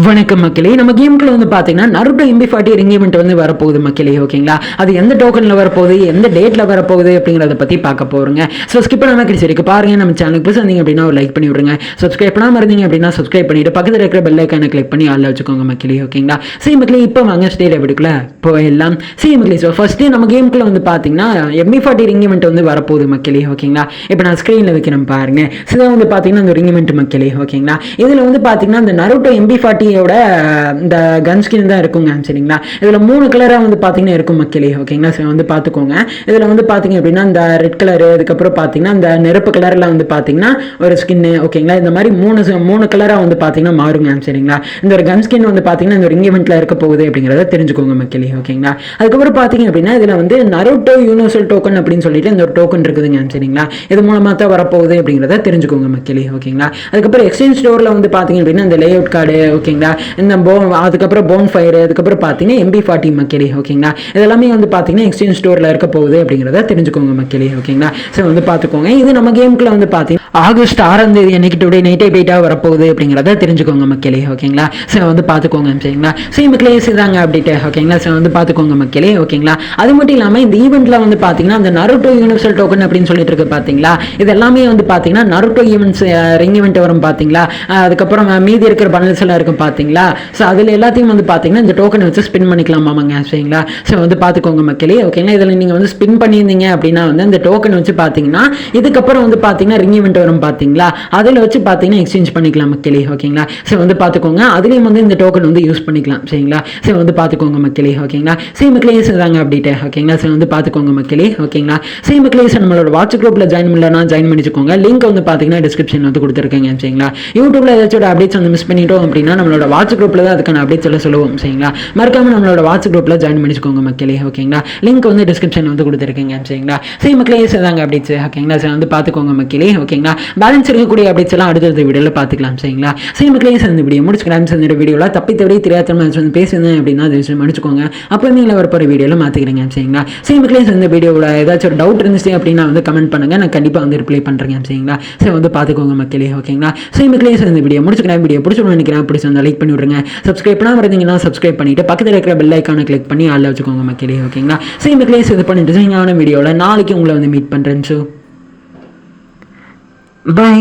வணக்கம் மக்களே. நம்ம கேமுக்குள்ள வந்து பார்த்தீங்கன்னா நருட்டோ MB40 ரிங் ஈவெண்ட் வந்து வரப்போகுது மக்களே. ஓகேங்களா, அது எந்த டோக்கனில் வரப்போகுது, எந்த டேட்டில் வரப்போகுது அப்படிங்கிறத பற்றி பார்க்க போகிறோங்க. ஸோ ஸ்கிப் பண்ணாமல் கிடைச்சி இருக்கு பாருங்கள். நம்ம சேனலுக்கு புதுசாக இருந்தீங்க அப்படின்னா ஒரு லைக் பண்ணி விடுங்க. சப்ஸ்கிரைப் பண்ணாமல் இருந்தீங்க அப்படின்னா சப்ஸ்கிரைப் பண்ணிட்டு பக்கத்தில் இருக்கிற பெல் ஐக்கானை கிளிக் பண்ணி ஆளில் வச்சுக்கோங்க மக்களே. ஓகேங்களா, சரி மக்களே, இப்போ வாங்க ஸ்டேட் எப்படிக்குள்ள போயிடலாம். சரி மக்களே, ஸோ ஃபஸ்ட்டு நம்ம கேமுக்குள்ள வந்து பார்த்தீங்கன்னா MB40 ரிங் ஈவெண்ட் வந்து வரப்போகுது மக்களே. ஓகேங்களா, இப்போ நான் ஸ்க்ரீனில் வைக்கிறேன் பாருங்க. ஸோ வந்து பார்த்தீங்கன்னா அந்த ரிங் ஈவெண்ட் மக்களே. ஓகேங்களா, இதில் வந்து பார்த்தீங்கன்னா இந்த நருட்டோ MB40 இந்த கன் ஸ்கின் தான் இருக்குங்க. சரிங்களா, இதில் 3 கலராக வந்து பார்த்தீங்கன்னா இருக்கும் மக்களே. ஓகேங்களா, சரி வந்து பார்த்துக்கோங்க. இதில் வந்து பார்த்தீங்க அப்படின்னா இந்த ரெட் கலரு, அதுக்கப்புறம் பார்த்தீங்கன்னா இந்த நெருப்பு கலரில் வந்து பார்த்தீங்கன்னா ஒரு ஸ்கின்னு. ஓகேங்களா, இந்த மாதிரி மூணு கலராக வந்து பார்த்தீங்கன்னா மாறுங்க. சரிங்களா, இந்த ஒரு கன் ஸ்கின் வந்து பார்த்தீங்கன்னா இந்த ரிங் ஈவெண்ட்டில் இருக்க போகுது அப்படிங்கிறத தெரிஞ்சுக்கோங்க மக்களே. ஓகேங்களா, அதுக்கப்புறம் பார்த்தீங்க அப்படின்னா இதில் வந்து நருட்டோ யூனிவர்சல் டோக்கன் அப்படின்னு சொல்லிட்டு இந்த ஒரு டோக்கன் இருக்குதுங்க. சரிங்களா, இது மூலமாக தான் வரப்போகுது அப்படிங்கிறத தெரிஞ்சுக்கோங்க மக்களே. ஓகேங்களா, அதுக்கப்புறம் எக்ஸ்சேஞ்ச் ஸ்டோரில் வந்து பார்த்தீங்க அப்படின்னா இந்த லே அவுட் கார்டு, ஓகேங்களா, இந்த அதுக்கப்புறம் போன் ஃபயர், அதுக்கப்புறம் பார்த்தீங்கன்னா MB40 மக்களே. ஓகேங்களா, இதெல்லாமே வந்து பார்த்தீங்கன்னா எக்ஸ்சேஞ்ச் ஸ்டோரில் இருக்க போகுது அப்படிங்கிறத தெரிஞ்சுக்கோங்க மக்களே. ஓகேங்களா, சரி வந்து பார்த்துக்கோங்க. இது நம்ம கேமுக்குள்ள வந்து பார்த்தீங்கன்னா ஆகஸ்ட் 6ஆம் தேதி அன்னைக்கு டுடே நைட்டே போயிட்டா வரப்போகுது அப்படிங்கிறத தெரிஞ்சுக்கோங்க மக்களே. ஓகேங்களா, சரி வந்து பார்த்துக்கோங்க. சரிங்களா, சரி மக்களே, இதுதாங்க அப்டேட். ஓகேங்களா, சரி வந்து பார்த்துக்கோங்க மக்களே. ஓகேங்களா, அது மட்டும் இல்லாமல் இந்த ஈவெண்ட்டில் வந்து பார்த்தீங்கன்னா இந்த நருட்டோ யூனிவர்சல் டோக்கன் அப்படின்னு சொல்லிட்டு இருக்கு பார்த்தீங்களா, இது எல்லாமே வந்து பார்த்தீங்கன்னா நருட்டோ ஈவெண்ட்ஸ் ரிங் ஈவெண்ட் வரும் பார்த்தீங்களா, அதுக்கப்புறம் மீதி இருக்கிற பண்டல்ஸ் எல்லாம் இருக்கும் பார்த்தீங்களா. ஸோ அதில் எல்லாத்தையும் வந்து பார்த்தீங்கன்னா இந்த டோக்கனை வச்சு ஸ்பின் பண்ணிக்கலாமாங்க. சரிங்களா, ஸோ வந்து பார்த்துக்கோங்க மக்களே. ஓகேங்களா, இதில் நீங்கள் வந்து ஸ்பின் பண்ணியிருந்தீங்க அப்படின்னா வந்து இந்த டோக்கன் வச்சு பார்த்தீங்கன்னா இதுக்கப்புறம் வந்து பார்த்தீங்கன்னா ரிங் ஈவெண்ட் வரும் பார்த்தீங்களா, அதில் வச்சு பார்த்தீங்கன்னா எக்ஸ்சேஞ்ச் பண்ணிக்கலாம் மக்களே. ஓகேங்களா, ஸோ வந்து பார்த்துக்கோங்க. அதுலேயும் வந்து இந்த டோக்கன் வந்து யூஸ் பண்ணிக்கலாம். சரிங்களா, ஸோ வந்து பார்த்துக்கோங்க மக்களே. ஓகேங்களா, சரி மக்களே, தாங்க அப்டேட். ஓகேங்களா, ஸோ வந்து பார்த்துக்கோங்க மக்களே. ஓகேங்களா, சரி மக்களே, நம்மளோட வாட்ஸ்அப் குரூப்பில் ஜாயின் பண்ணலன்னா ஜாயின் பண்ணிச்சுக்கோங்க. லிங்க் வந்து பார்த்தீங்கன்னா டிஸ்கிரிப்ஷன் வந்து கொடுத்துருக்கேங்க. சரிங்களா, யூடியூப்ல ஏதாச்சும் அப்டேட்ஸ் வந்து மிஸ் பண்ணிட்டோம் அப்படின்னா நம்மளோட வாட்ஸ்அப் குரூப்பில் தான் அதுக்கான அப்டேட்ஸ் எல்லாம் சொல்லுவோம். சரிங்களா, மறக்காம நம்மளோட வாட்ஸ்அப் குரூப்பில் ஜாயின் பண்ணிச்சுக்கோங்க மக்களே. ஓகேங்களா, லிங்க் வந்து டிஸ்கிரிப்ஷன் வந்து கொடுத்துருக்கீங்க. சரிங்களா, சரி மக்களே, தாங்க அப்டேட்ஸ். ஓகேங்களா, சரி வந்து பார்த்துக்கோங்க மக்களே. ஓகேங்களா, பேலன்ஸ் இருக்கக்கூடிய அப்டேட்ஸ் எல்லாம் அடுத்த வீடியோவில் பார்த்துக்கலாம். சரிங்களா, சரி மக்களே, இந்த வீடியோ முடிச்சுக்கலாம். இந்த வீடியோவில் தப்பி தவறி தெரியாத வந்து பேசுனேன் அப்படின்னா அதை மன்னிச்சுக்கோங்க. அப்புறம் நீங்கள வரப்போகிற வீடியோவில் மாற்றிக்கிறேங்க. சரிங்களா, சரி மக்களே, இந்த வீடியோவில் ஏதாச்சும் ஒரு டவுட் இருந்துச்சு அப்படின்னா வந்து கமெண்ட் பண்ணுங்க, நான் கண்டிப்பாக வந்து ரிப்ளை பண்ணுறேன். சரிங்களா, சரி வந்து பார்த்துக்கோங்க மக்களே. ஓகேங்களா, சரி மக்களே, இந்த வீடியோ முடிச்சுக்கலாம். வீடியோ பிடிச்சோன்னு நினைக்கிறேன். பிடிச்சி வந்து லைக் பண்ணி விடுங்க. சப்ஸ்கிரைப் பண்ணாமல் இருந்தீங்கன்னா சப்ஸ்கிரைப் பண்ணிட்டு பக்கத்தில் இருக்கிற பெல் ஐக்கானை கிளிக் பண்ணி ஆளில் வச்சுக்கோங்க மக்களே. ஓகேங்களா, சரி மக்களே, இது பண்ணிட்டு சரியான வீடியோவில் நாளைக்கு உங்களை வந்து மீட் பண்ணுறேன். So by.